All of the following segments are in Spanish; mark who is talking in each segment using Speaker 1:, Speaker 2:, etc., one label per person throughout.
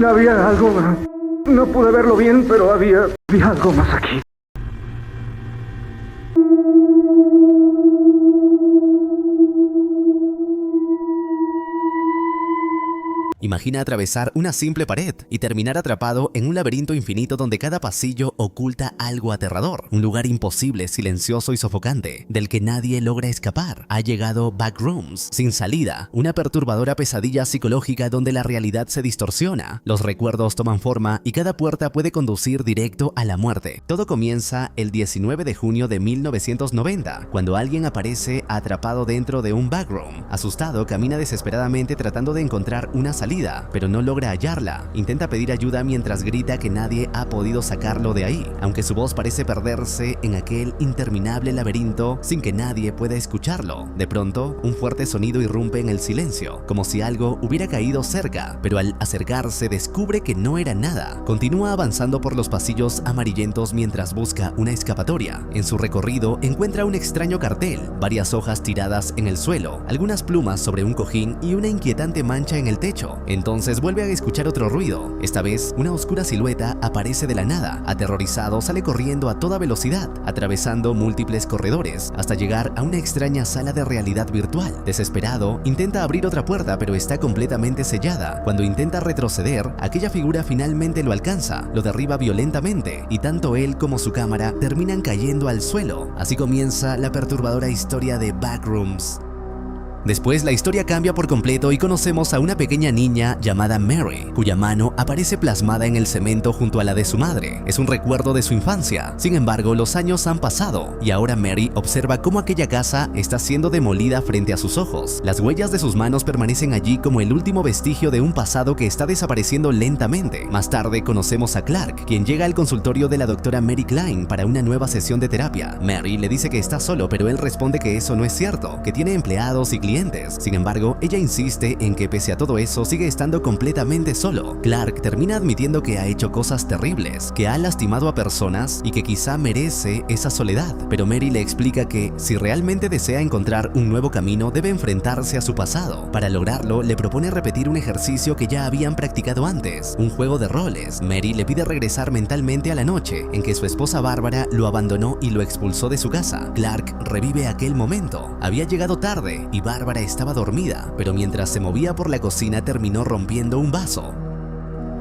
Speaker 1: Había algo... No pude verlo bien, pero había algo más aquí.
Speaker 2: Imagina atravesar una simple pared y terminar atrapado en un laberinto infinito donde cada pasillo oculta algo aterrador. Un lugar imposible, silencioso y sofocante, del que nadie logra escapar. Ha llegado Backrooms, sin salida, una perturbadora pesadilla psicológica donde la realidad se distorsiona, los recuerdos toman forma y cada puerta puede conducir directo a la muerte. Todo comienza el 19 de junio de 1990, cuando alguien aparece atrapado dentro de un backroom. Asustado, camina desesperadamente tratando de encontrar una salida, pero no logra hallarla. Intenta pedir ayuda mientras grita que nadie ha podido sacarlo de ahí, aunque su voz parece perderse en aquel interminable laberinto sin que nadie pueda escucharlo. De pronto, un fuerte sonido irrumpe en el silencio, como si algo hubiera caído cerca, pero al acercarse descubre que no era nada. Continúa avanzando por los pasillos amarillentos mientras busca una escapatoria. En su recorrido encuentra un extraño cartel, varias hojas tiradas en el suelo, algunas plumas sobre un cojín y una inquietante mancha en el techo. Entonces vuelve a escuchar otro ruido. Esta vez, una oscura silueta aparece de la nada. Aterrorizado, sale corriendo a toda velocidad, atravesando múltiples corredores, hasta llegar a una extraña sala de realidad virtual. Desesperado, intenta abrir otra puerta, pero está completamente sellada. Cuando intenta retroceder, aquella figura finalmente lo alcanza, lo derriba violentamente, y tanto él como su cámara terminan cayendo al suelo. Así comienza la perturbadora historia de Backrooms. Después la historia cambia por completo y conocemos a una pequeña niña llamada Mary, cuya mano aparece plasmada en el cemento junto a la de su madre. Es un recuerdo de su infancia. Sin embargo, los años han pasado y ahora Mary observa cómo aquella casa está siendo demolida frente a sus ojos. Las huellas de sus manos permanecen allí como el último vestigio de un pasado que está desapareciendo lentamente. Más tarde conocemos a Clark, quien llega al consultorio de la doctora Mary Klein para una nueva sesión de terapia. Mary le dice que está solo, pero él responde que eso no es cierto, que tiene empleados y clientes. Sin embargo, ella insiste en que pese a todo eso sigue estando completamente solo. Clark termina admitiendo que ha hecho cosas terribles, que ha lastimado a personas y que quizá merece esa soledad, pero Mary le explica que si realmente desea encontrar un nuevo camino debe enfrentarse a su pasado. Para lograrlo, le propone repetir un ejercicio que ya habían practicado antes, un juego de roles. Mary le pide regresar mentalmente a la noche en que su esposa Bárbara lo abandonó y lo expulsó de su casa. Clark revive aquel momento. Había llegado tarde y Bárbara estaba dormida, pero mientras se movía por la cocina terminó rompiendo un vaso.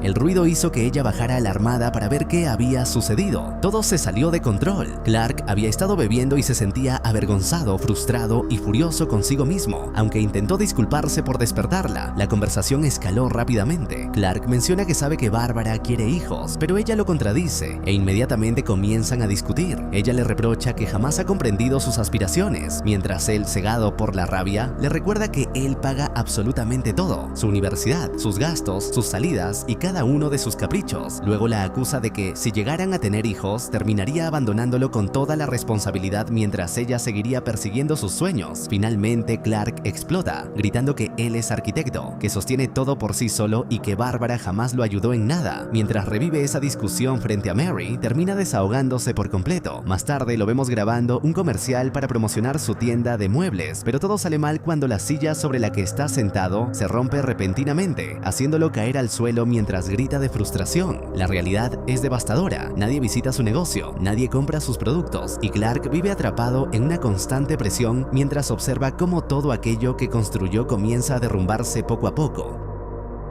Speaker 2: El ruido hizo que ella bajara alarmada para ver qué había sucedido. Todo se salió de control. Clark había estado bebiendo y se sentía avergonzado, frustrado y furioso consigo mismo. Aunque intentó disculparse por despertarla, la conversación escaló rápidamente. Clark menciona que sabe que Bárbara quiere hijos, pero ella lo contradice e inmediatamente comienzan a discutir. Ella le reprocha que jamás ha comprendido sus aspiraciones, mientras él, cegado por la rabia, le recuerda que él paga absolutamente todo: su universidad, sus gastos, sus salidas y cada uno de sus caprichos. Luego la acusa de que si llegaran a tener hijos, terminaría abandonándolo con toda la responsabilidad mientras ella seguiría persiguiendo sus sueños. Finalmente Clark explota, gritando que él es arquitecto, que sostiene todo por sí solo y que Bárbara jamás lo ayudó en nada. Mientras revive esa discusión frente a Mary, termina desahogándose por completo. Más tarde lo vemos grabando un comercial para promocionar su tienda de muebles, pero todo sale mal cuando la silla sobre la que está sentado se rompe repentinamente, haciéndolo caer al suelo mientras grita de frustración. La realidad es devastadora. Nadie visita su negocio, nadie compra sus productos y Clark vive atrapado en una constante presión mientras observa cómo todo aquello que construyó comienza a derrumbarse poco a poco.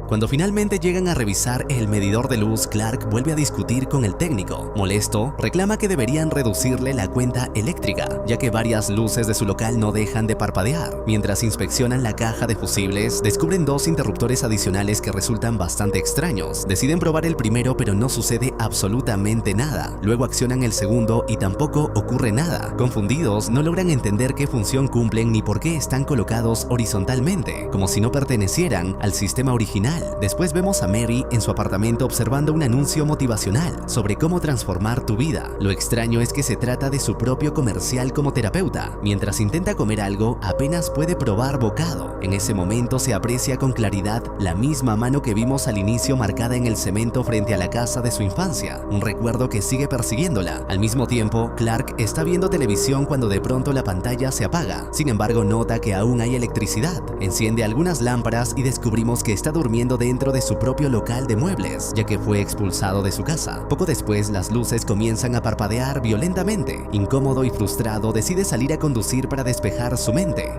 Speaker 2: Cuando finalmente llegan a revisar el medidor de luz, Clark vuelve a discutir con el técnico. Molesto, reclama que deberían reducirle la cuenta eléctrica, ya que varias luces de su local no dejan de parpadear. Mientras inspeccionan la caja de fusibles, descubren dos interruptores adicionales que resultan bastante extraños. Deciden probar el primero, pero no sucede absolutamente nada. Luego accionan el segundo y tampoco ocurre nada. Confundidos, no logran entender qué función cumplen ni por qué están colocados horizontalmente, como si no pertenecieran al sistema original. Después vemos a Mary en su apartamento observando un anuncio motivacional sobre cómo transformar tu vida. Lo extraño es que se trata de su propio comercial como terapeuta. Mientras intenta comer algo, apenas puede probar bocado. En ese momento se aprecia con claridad la misma mano que vimos al inicio marcada en el cemento frente a la casa de su infancia, un recuerdo que sigue persiguiéndola. Al mismo tiempo, Clark está viendo televisión cuando de pronto la pantalla se apaga. Sin embargo, nota que aún hay electricidad. Enciende algunas lámparas y descubrimos que está durmiendo ocurriendo dentro de su propio local de muebles, ya que fue expulsado de su casa. Poco después, las luces comienzan a parpadear violentamente. Incómodo y frustrado, decide salir a conducir para despejar su mente.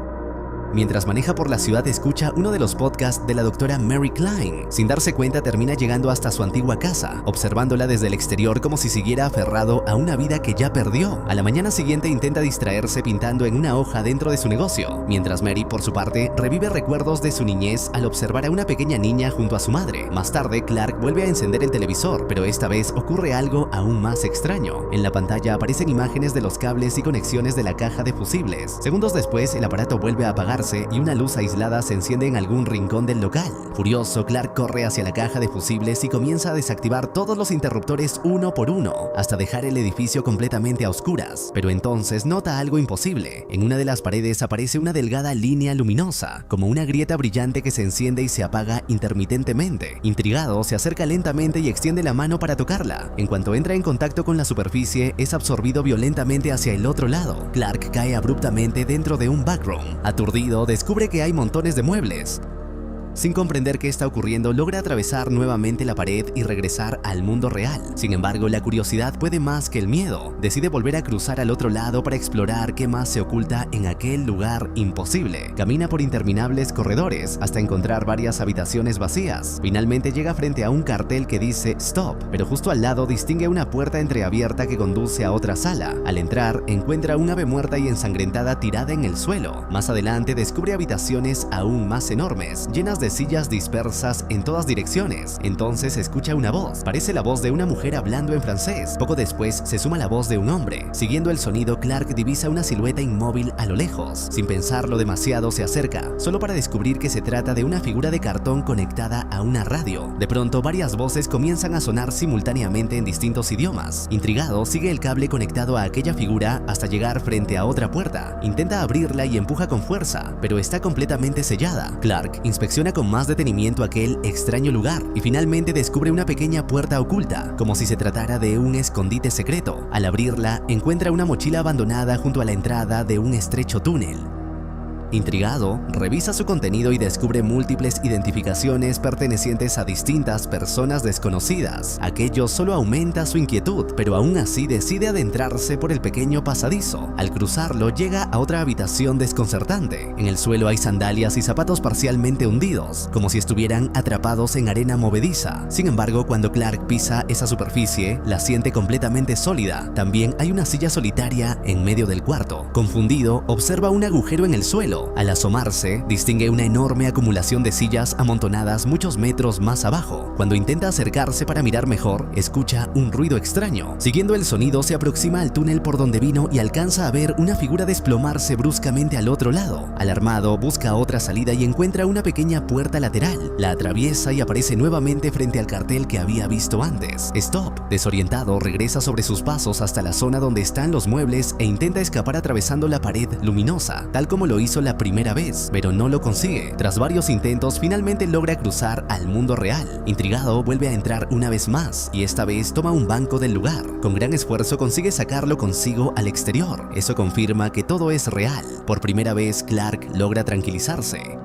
Speaker 2: Mientras maneja por la ciudad, escucha uno de los podcasts de la doctora Mary Klein. Sin darse cuenta, termina llegando hasta su antigua casa, observándola desde el exterior como si siguiera aferrado a una vida que ya perdió. A la mañana siguiente intenta distraerse pintando en una hoja dentro de su negocio, mientras Mary, por su parte, revive recuerdos de su niñez al observar a una pequeña niña junto a su madre. Más tarde, Clark vuelve a encender el televisor, pero esta vez ocurre algo aún más extraño. En la pantalla aparecen imágenes de los cables y conexiones de la caja de fusibles. Segundos después, el aparato vuelve a apagar y una luz aislada se enciende en algún rincón del local. Furioso, Clark corre hacia la caja de fusibles y comienza a desactivar todos los interruptores uno por uno, hasta dejar el edificio completamente a oscuras. Pero entonces nota algo imposible. En una de las paredes aparece una delgada línea luminosa, como una grieta brillante que se enciende y se apaga intermitentemente. Intrigado, se acerca lentamente y extiende la mano para tocarla. En cuanto entra en contacto con la superficie, es absorbido violentamente hacia el otro lado. Clark cae abruptamente dentro de un backroom. Aturdido, descubre que hay montones de muebles. Sin comprender qué está ocurriendo, logra atravesar nuevamente la pared y regresar al mundo real. Sin embargo, la curiosidad puede más que el miedo. Decide volver a cruzar al otro lado para explorar qué más se oculta en aquel lugar imposible. Camina por interminables corredores hasta encontrar varias habitaciones vacías. Finalmente llega frente a un cartel que dice "Stop", pero justo al lado distingue una puerta entreabierta que conduce a otra sala. Al entrar, encuentra un ave muerta y ensangrentada tirada en el suelo. Más adelante descubre habitaciones aún más enormes, llenas de sillas dispersas en todas direcciones. Entonces escucha una voz. Parece la voz de una mujer hablando en francés. Poco después se suma la voz de un hombre. Siguiendo el sonido, Clark divisa una silueta inmóvil a lo lejos. Sin pensarlo demasiado, se acerca, solo para descubrir que se trata de una figura de cartón conectada a una radio. De pronto, varias voces comienzan a sonar simultáneamente en distintos idiomas. Intrigado, sigue el cable conectado a aquella figura hasta llegar frente a otra puerta. Intenta abrirla y empuja con fuerza, pero está completamente sellada. Clark inspecciona con más detenimiento aquel extraño lugar y finalmente descubre una pequeña puerta oculta, como si se tratara de un escondite secreto. Al abrirla, encuentra una mochila abandonada junto a la entrada de un estrecho túnel. Intrigado, revisa su contenido y descubre múltiples identificaciones pertenecientes a distintas personas desconocidas. Aquello solo aumenta su inquietud, pero aún así decide adentrarse por el pequeño pasadizo. Al cruzarlo, llega a otra habitación desconcertante. En el suelo hay sandalias y zapatos parcialmente hundidos, como si estuvieran atrapados en arena movediza. Sin embargo, cuando Clark pisa esa superficie, la siente completamente sólida. También hay una silla solitaria en medio del cuarto. Confundido, observa un agujero en el suelo. Al asomarse, distingue una enorme acumulación de sillas amontonadas muchos metros más abajo. Cuando intenta acercarse para mirar mejor, escucha un ruido extraño. Siguiendo el sonido, se aproxima al túnel por donde vino y alcanza a ver una figura desplomarse bruscamente al otro lado. Alarmado, busca otra salida y encuentra una pequeña puerta lateral. La atraviesa y aparece nuevamente frente al cartel que había visto antes. "Stop". Desorientado, regresa sobre sus pasos hasta la zona donde están los muebles e intenta escapar atravesando la pared luminosa, tal como lo hizo la primera vez, pero no lo consigue. Tras varios intentos, finalmente logra cruzar al mundo real. Intrigado, vuelve a entrar una vez más y esta vez toma un banco del lugar. Con gran esfuerzo consigue sacarlo consigo al exterior. Eso confirma que todo es real. Por primera vez, Clark logra tranquilizarse.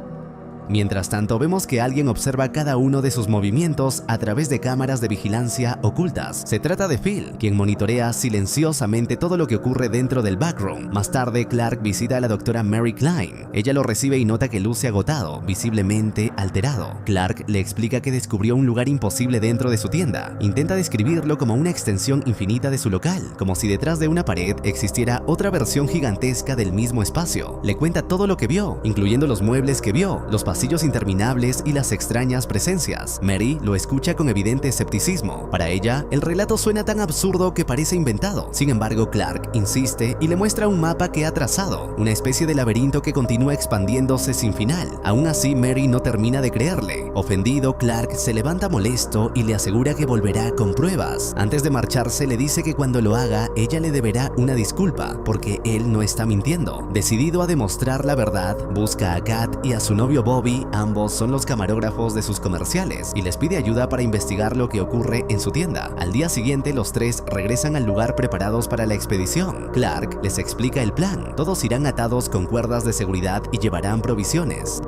Speaker 2: Mientras tanto, vemos que alguien observa cada uno de sus movimientos a través de cámaras de vigilancia ocultas. Se trata de Phil, quien monitorea silenciosamente todo lo que ocurre dentro del backroom. Más tarde, Clark visita a la doctora Mary Klein. Ella lo recibe y nota que luce agotado, visiblemente alterado. Clark le explica que descubrió un lugar imposible dentro de su tienda. Intenta describirlo como una extensión infinita de su local, como si detrás de una pared existiera otra versión gigantesca del mismo espacio. Le cuenta todo lo que vio, incluyendo los muebles que vio, los pasillos interminables y las extrañas presencias. Mary lo escucha con evidente escepticismo. Para ella, el relato suena tan absurdo que parece inventado. Sin embargo, Clark insiste y le muestra un mapa que ha trazado, una especie de laberinto que continúa expandiéndose sin final. Aún así, Mary no termina de creerle. Ofendido, Clark se levanta molesto y le asegura que volverá con pruebas. Antes de marcharse, le dice que cuando lo haga, ella le deberá una disculpa, porque él no está mintiendo. Decidido a demostrar la verdad, busca a Kat y a su novio Bobby. Ambos son los camarógrafos de sus comerciales y les pide ayuda para investigar lo que ocurre en su tienda. Al día siguiente, los tres regresan al lugar preparados para la expedición. Clark les explica el plan. Todos irán atados con cuerdas de seguridad y llevarán provisiones.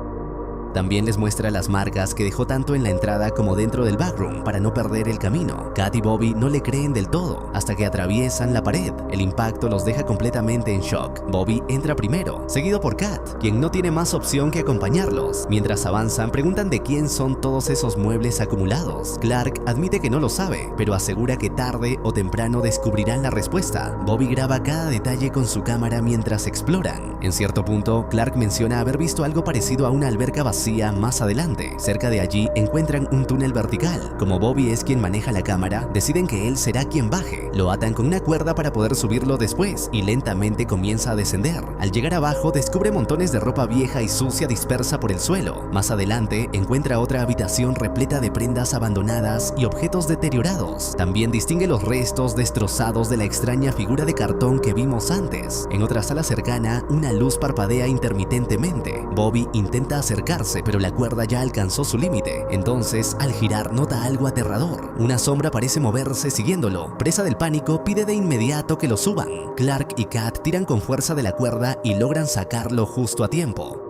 Speaker 2: También les muestra las marcas que dejó tanto en la entrada como dentro del backroom para no perder el camino. Kat y Bobby no le creen del todo hasta que atraviesan la pared. El impacto los deja completamente en shock. Bobby entra primero, seguido por Kat, quien no tiene más opción que acompañarlos. Mientras avanzan, preguntan de quién son todos esos muebles acumulados. Clark admite que no lo sabe, pero asegura que tarde o temprano descubrirán la respuesta. Bobby graba cada detalle con su cámara mientras exploran. En cierto punto, Clark menciona haber visto algo parecido a una alberca vacía más adelante. Cerca de allí encuentran un túnel vertical. Como Bobby es quien maneja la cámara, deciden que él será quien baje. Lo atan con una cuerda para poder subirlo después y lentamente comienza a descender. Al llegar abajo, descubre montones de ropa vieja y sucia dispersa por el suelo. Más adelante, encuentra otra habitación repleta de prendas abandonadas y objetos deteriorados. También distingue los restos destrozados de la extraña figura de cartón que vimos antes. En otra sala cercana, una luz parpadea intermitentemente. Bobby intenta acercarse, pero la cuerda ya alcanzó su límite. Entonces, al girar, nota algo aterrador. Una sombra parece moverse siguiéndolo. Presa del pánico, pide de inmediato que lo suban. Clark y Kat tiran con fuerza de la cuerda y logran sacarlo justo a tiempo.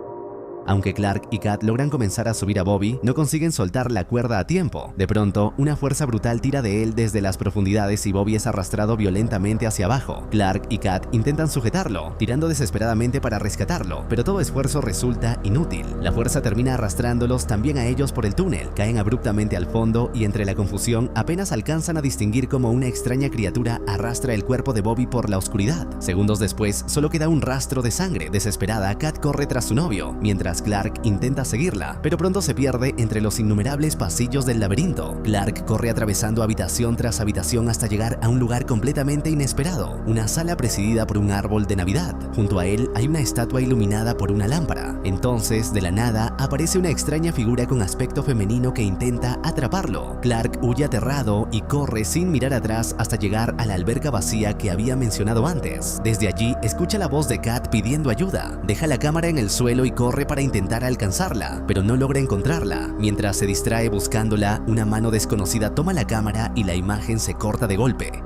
Speaker 2: Aunque Clark y Kat logran comenzar a subir a Bobby, no consiguen soltar la cuerda a tiempo. De pronto, una fuerza brutal tira de él desde las profundidades y Bobby es arrastrado violentamente hacia abajo. Clark y Kat intentan sujetarlo, tirando desesperadamente para rescatarlo, pero todo esfuerzo resulta inútil. La fuerza termina arrastrándolos también a ellos por el túnel, caen abruptamente al fondo y entre la confusión apenas alcanzan a distinguir cómo una extraña criatura arrastra el cuerpo de Bobby por la oscuridad. Segundos después, solo queda un rastro de sangre. Desesperada, Kat corre tras su novio, mientras Clark intenta seguirla, pero pronto se pierde entre los innumerables pasillos del laberinto. Clark corre atravesando habitación tras habitación hasta llegar a un lugar completamente inesperado, una sala presidida por un árbol de Navidad. Junto a él hay una estatua iluminada por una lámpara. Entonces, de la nada, aparece una extraña figura con aspecto femenino que intenta atraparlo. Clark huye aterrado y corre sin mirar atrás hasta llegar a la alberca vacía que había mencionado antes. Desde allí, escucha la voz de Kat pidiendo ayuda. Deja la cámara en el suelo y corre para intentar alcanzarla, pero no logra encontrarla. Mientras se distrae buscándola, una mano desconocida toma la cámara y la imagen se corta de golpe.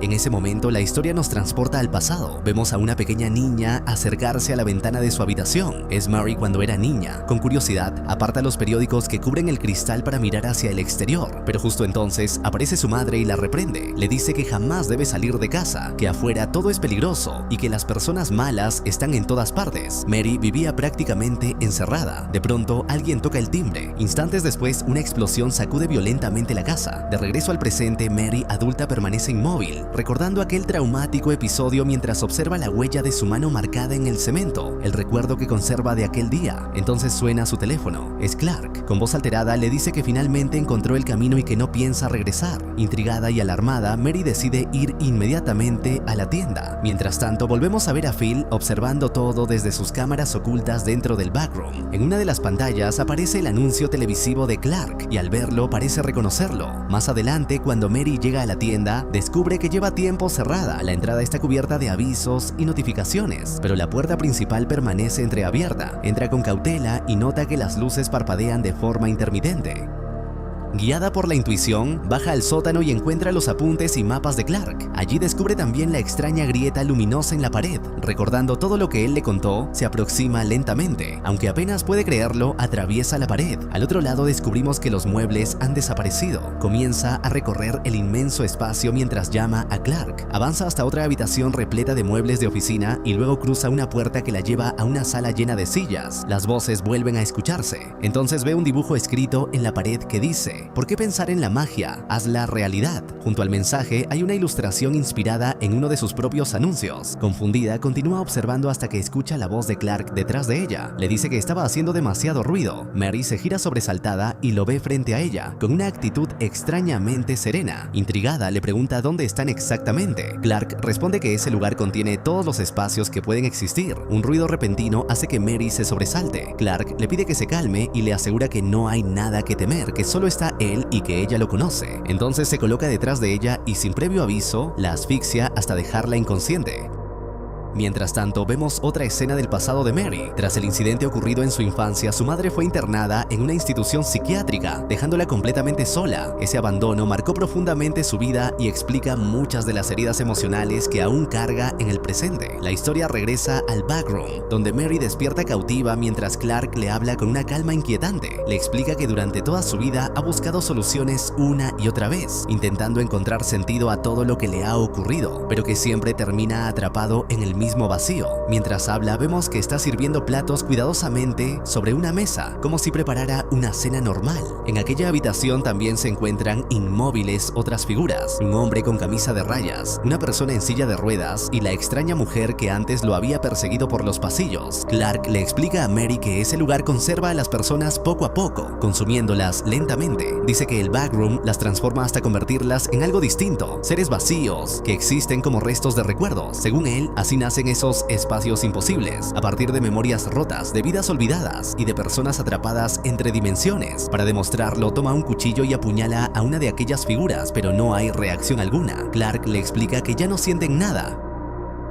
Speaker 2: En ese momento, la historia nos transporta al pasado. Vemos a una pequeña niña acercarse a la ventana de su habitación. Es Mary cuando era niña. Con curiosidad, aparta los periódicos que cubren el cristal para mirar hacia el exterior. Pero justo entonces, aparece su madre y la reprende. Le dice que jamás debe salir de casa, que afuera todo es peligroso y que las personas malas están en todas partes. Mary vivía prácticamente encerrada. De pronto, alguien toca el timbre. Instantes después, una explosión sacude violentamente la casa. De regreso al presente, Mary, adulta, permanece inmóvil, recordando aquel traumático episodio mientras observa la huella de su mano marcada en el cemento, el recuerdo que conserva de aquel día. Entonces suena su teléfono. Es Clark. Con voz alterada le dice que finalmente encontró el camino y que no piensa regresar. Intrigada y alarmada, Mary decide ir inmediatamente a la tienda. Mientras tanto, volvemos a ver a Phil observando todo desde sus cámaras ocultas dentro del backroom. En una de las pantallas aparece el anuncio televisivo de Clark y al verlo parece reconocerlo. Más adelante, cuando Mary llega a la tienda, descubre que lleva tiempo cerrada. La entrada está cubierta de avisos y notificaciones, pero la puerta principal permanece entreabierta. Entra con cautela y nota que las luces parpadean de forma intermitente. Guiada por la intuición, baja al sótano y encuentra los apuntes y mapas de Clark. Allí descubre también la extraña grieta luminosa en la pared. Recordando todo lo que él le contó, se aproxima lentamente. Aunque apenas puede creerlo, atraviesa la pared. Al otro lado descubrimos que los muebles han desaparecido. Comienza a recorrer el inmenso espacio mientras llama a Clark. Avanza hasta otra habitación repleta de muebles de oficina y luego cruza una puerta que la lleva a una sala llena de sillas. Las voces vuelven a escucharse. Entonces ve un dibujo escrito en la pared que dice: ¿por qué pensar en la magia? Hazla realidad. Junto al mensaje hay una ilustración inspirada en uno de sus propios anuncios. Confundida, continúa observando hasta que escucha la voz de Clark detrás de ella. Le dice que estaba haciendo demasiado ruido. Mary se gira sobresaltada y lo ve frente a ella, con una actitud extrañamente serena. Intrigada, le pregunta dónde están exactamente. Clark responde que ese lugar contiene todos los espacios que pueden existir. Un ruido repentino hace que Mary se sobresalte. Clark le pide que se calme y le asegura que no hay nada que temer, que solo está él y que ella lo conoce. Entonces se coloca detrás de ella y sin previo aviso la asfixia hasta dejarla inconsciente. Mientras tanto, vemos otra escena del pasado de Mary. Tras el incidente ocurrido en su infancia, su madre fue internada en una institución psiquiátrica, dejándola completamente sola. Ese abandono marcó profundamente su vida y explica muchas de las heridas emocionales que aún carga en el presente. La historia regresa al backroom, donde Mary despierta cautiva mientras Clark le habla con una calma inquietante. Le explica que durante toda su vida ha buscado soluciones una y otra vez, intentando encontrar sentido a todo lo que le ha ocurrido, pero que siempre termina atrapado en el mismo vacío. Mientras habla, vemos que está sirviendo platos cuidadosamente sobre una mesa, como si preparara una cena normal. En aquella habitación también se encuentran inmóviles otras figuras: un hombre con camisa de rayas, una persona en silla de ruedas y la extraña mujer que antes lo había perseguido por los pasillos. Clark le explica a Mary que ese lugar conserva a las personas poco a poco, consumiéndolas lentamente. Dice que el backroom las transforma hasta convertirlas en algo distinto, seres vacíos que existen como restos de recuerdos. Según él, así nacen esos espacios imposibles, a partir de memorias rotas, de vidas olvidadas y de personas atrapadas entre dimensiones. Para demostrarlo, toma un cuchillo y apuñala a una de aquellas figuras, pero no hay reacción alguna. Clark le explica que ya no sienten nada.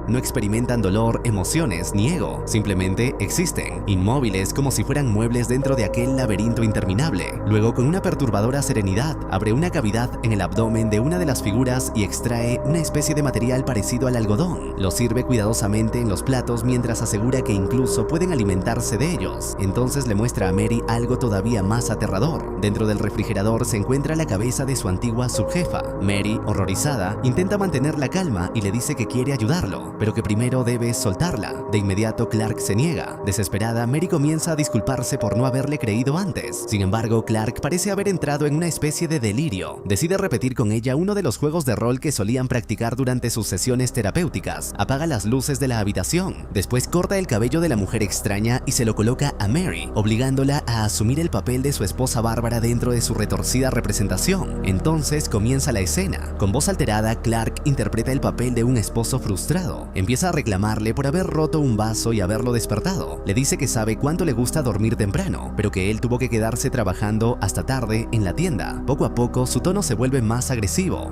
Speaker 2: No experimentan dolor, emociones ni ego, simplemente existen, inmóviles como si fueran muebles dentro de aquel laberinto interminable. Luego, con una perturbadora serenidad, abre una cavidad en el abdomen de una de las figuras y extrae una especie de material parecido al algodón. Lo sirve cuidadosamente en los platos mientras asegura que incluso pueden alimentarse de ellos. Entonces le muestra a Mary algo todavía más aterrador. Dentro del refrigerador se encuentra la cabeza de su antigua subjefa. Mary, horrorizada, intenta mantener la calma y le dice que quiere ayudarlo, pero que primero debe soltarla. De inmediato Clark se niega. Desesperada, Mary comienza a disculparse por no haberle creído antes. Sin embargo, Clark parece haber entrado en una especie de delirio. Decide repetir con ella uno de los juegos de rol que solían practicar durante sus sesiones terapéuticas. Apaga las luces de la habitación. Después corta el cabello de la mujer extraña y se lo coloca a Mary, obligándola a asumir el papel de su esposa Bárbara dentro de su retorcida representación. Entonces comienza la escena. Con voz alterada, Clark interpreta el papel de un esposo frustrado. Empieza a reclamarle por haber roto un vaso y haberlo despertado. Le dice que sabe cuánto le gusta dormir temprano, pero que él tuvo que quedarse trabajando hasta tarde en la tienda. Poco a poco, su tono se vuelve más agresivo.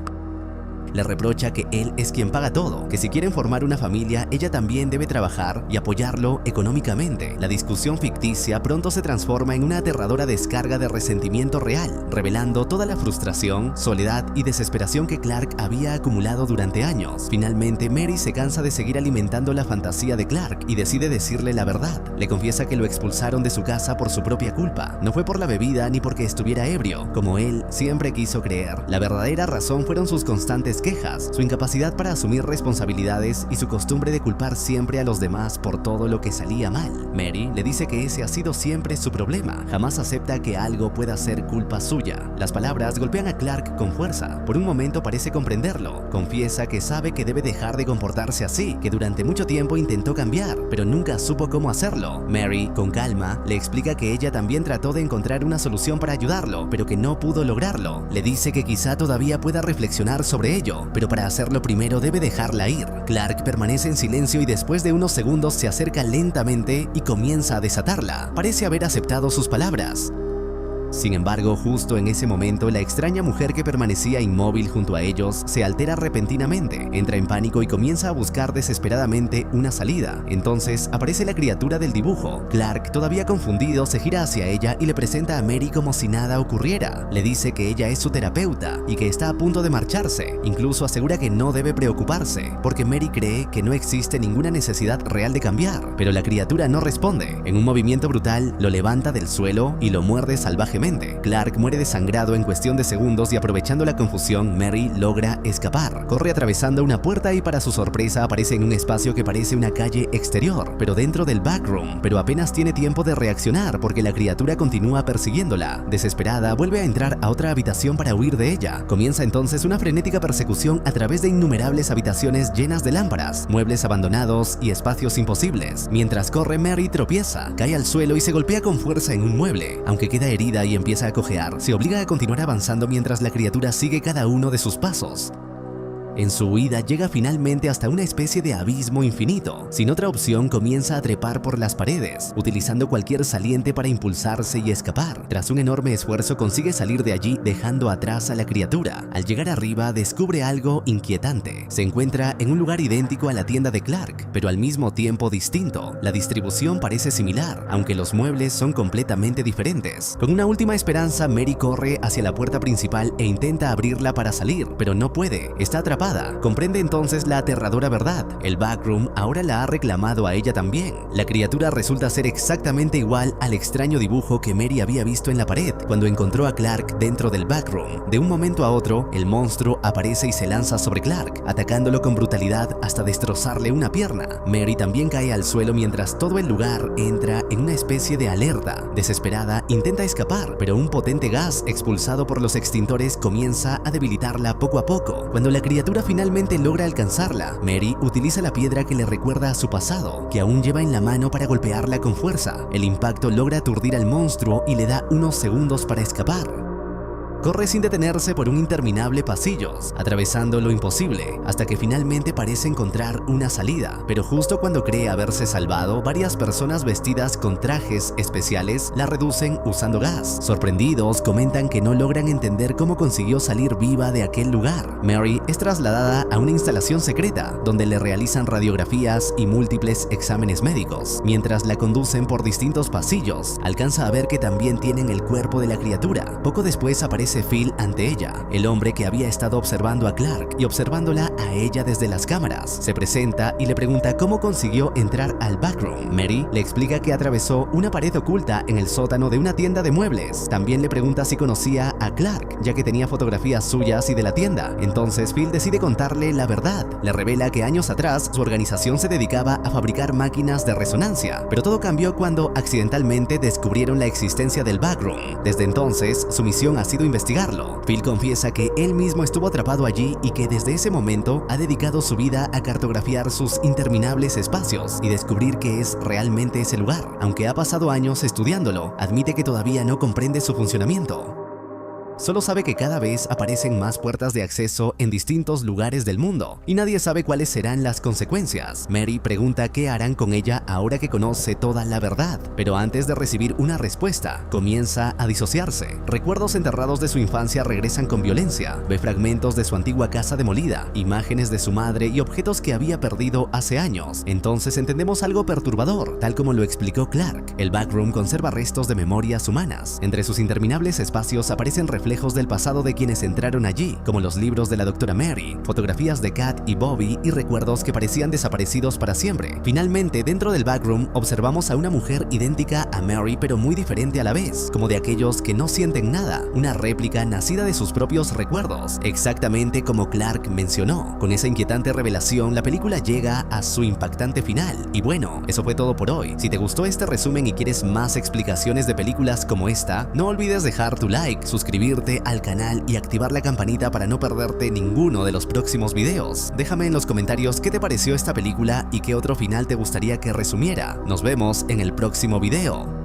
Speaker 2: Le reprocha que él es quien paga todo, que si quieren formar una familia, ella también debe trabajar y apoyarlo económicamente. La discusión ficticia pronto se transforma en una aterradora descarga de resentimiento real, revelando toda la frustración, soledad y desesperación que Clark había acumulado durante años. Finalmente, Mary se cansa de seguir alimentando la fantasía de Clark y decide decirle la verdad. Le confiesa que lo expulsaron de su casa por su propia culpa. No fue por la bebida ni porque estuviera ebrio, como él siempre quiso creer. La verdadera razón fueron sus constantes quejas, su incapacidad para asumir responsabilidades y su costumbre de culpar siempre a los demás por todo lo que salía mal. Mary le dice que ese ha sido siempre su problema, jamás acepta que algo pueda ser culpa suya. Las palabras golpean a Clark con fuerza. Por un momento parece comprenderlo. Confiesa que sabe que debe dejar de comportarse así, que durante mucho tiempo intentó cambiar, pero nunca supo cómo hacerlo. Mary, con calma, le explica que ella también trató de encontrar una solución para ayudarlo, pero que no pudo lograrlo. Le dice que quizá todavía pueda reflexionar sobre ello, pero para hacerlo primero debe dejarla ir. Clark permanece en silencio y después de unos segundos se acerca lentamente y comienza a desatarla. Parece haber aceptado sus palabras. Sin embargo, justo en ese momento, la extraña mujer que permanecía inmóvil junto a ellos se altera repentinamente, entra en pánico y comienza a buscar desesperadamente una salida. Entonces aparece la criatura del dibujo. Clark, todavía confundido, se gira hacia ella y le presenta a Mary como si nada ocurriera. Le dice que ella es su terapeuta y que está a punto de marcharse. Incluso asegura que no debe preocuparse, porque Mary cree que no existe ninguna necesidad real de cambiar. Pero la criatura no responde. En un movimiento brutal, lo levanta del suelo y lo muerde salvajemente. Clark muere desangrado en cuestión de segundos y aprovechando la confusión, Mary logra escapar. Corre atravesando una puerta y para su sorpresa aparece en un espacio que parece una calle exterior, pero dentro del backroom. Pero apenas tiene tiempo de reaccionar porque la criatura continúa persiguiéndola. Desesperada, vuelve a entrar a otra habitación para huir de ella. Comienza entonces una frenética persecución a través de innumerables habitaciones llenas de lámparas, muebles abandonados y espacios imposibles. Mientras corre, Mary tropieza, cae al suelo y se golpea con fuerza en un mueble. Aunque queda herida y empieza a cojear, se obliga a continuar avanzando mientras la criatura sigue cada uno de sus pasos. En su huida llega finalmente hasta una especie de abismo infinito. Sin otra opción comienza a trepar por las paredes, utilizando cualquier saliente para impulsarse y escapar. Tras un enorme esfuerzo consigue salir de allí dejando atrás a la criatura. Al llegar arriba descubre algo inquietante. Se encuentra en un lugar idéntico a la tienda de Clark, pero al mismo tiempo distinto. La distribución parece similar, aunque los muebles son completamente diferentes. Con una última esperanza, Mary corre hacia la puerta principal e intenta abrirla para salir, pero no puede. Está atrapada. Comprende entonces la aterradora verdad. El backroom ahora la ha reclamado a ella también. La criatura resulta ser exactamente igual al extraño dibujo que Mary había visto en la pared cuando encontró a Clark dentro del backroom. De un momento a otro, el monstruo aparece y se lanza sobre Clark, atacándolo con brutalidad hasta destrozarle una pierna. Mary también cae al suelo mientras todo el lugar entra en una especie de alerta. Desesperada, intenta escapar, pero un potente gas expulsado por los extintores comienza a debilitarla poco a poco. Cuando la criatura finalmente logra alcanzarla, Mary utiliza la piedra que le recuerda a su pasado, que aún lleva en la mano para golpearla con fuerza. El impacto logra aturdir al monstruo y le da unos segundos para escapar. Corre sin detenerse por un interminable pasillos, atravesando lo imposible, hasta que finalmente parece encontrar una salida. Pero justo cuando cree haberse salvado, varias personas vestidas con trajes especiales la reducen usando gas. Sorprendidos, comentan que no logran entender cómo consiguió salir viva de aquel lugar. Mary es trasladada a una instalación secreta, donde le realizan radiografías y múltiples exámenes médicos. Mientras la conducen por distintos pasillos, alcanza a ver que también tienen el cuerpo de la criatura. Poco después aparece Phil ante ella, el hombre que había estado observando a Clark y observándola a ella desde las cámaras. Se presenta y le pregunta cómo consiguió entrar al backroom. Mary le explica que atravesó una pared oculta en el sótano de una tienda de muebles. También le pregunta si conocía a Clark, ya que tenía fotografías suyas y de la tienda. Entonces Phil decide contarle la verdad. Le revela que años atrás su organización se dedicaba a fabricar máquinas de resonancia, pero todo cambió cuando accidentalmente descubrieron la existencia del backroom. Desde entonces, su misión ha sido investigarlo. Phil confiesa que él mismo estuvo atrapado allí y que desde ese momento ha dedicado su vida a cartografiar sus interminables espacios y descubrir qué es realmente ese lugar. Aunque ha pasado años estudiándolo, admite que todavía no comprende su funcionamiento. Solo sabe que cada vez aparecen más puertas de acceso en distintos lugares del mundo y nadie sabe cuáles serán las consecuencias. Mary pregunta qué harán con ella ahora que conoce toda la verdad, pero antes de recibir una respuesta, comienza a disociarse. Recuerdos enterrados de su infancia regresan con violencia. Ve fragmentos de su antigua casa demolida, imágenes de su madre y objetos que había perdido hace años. Entonces entendemos algo perturbador, tal como lo explicó Clark. El backroom conserva restos de memorias humanas. Entre sus interminables espacios aparecen reflejos del pasado de quienes entraron allí, como los libros de la doctora Mary, fotografías de Kat y Bobby y recuerdos que parecían desaparecidos para siempre. Finalmente, dentro del backroom observamos a una mujer idéntica a Mary pero muy diferente a la vez, como de aquellos que no sienten nada, una réplica nacida de sus propios recuerdos, exactamente como Clark mencionó. Con esa inquietante revelación, la película llega a su impactante final. Y bueno, eso fue todo por hoy. Si te gustó este resumen y quieres más explicaciones de películas como esta, no olvides dejar tu like, suscribirte al canal y activar la campanita para no perderte ninguno de los próximos videos. Déjame en los comentarios qué te pareció esta película y qué otro final te gustaría que resumiera. Nos vemos en el próximo video.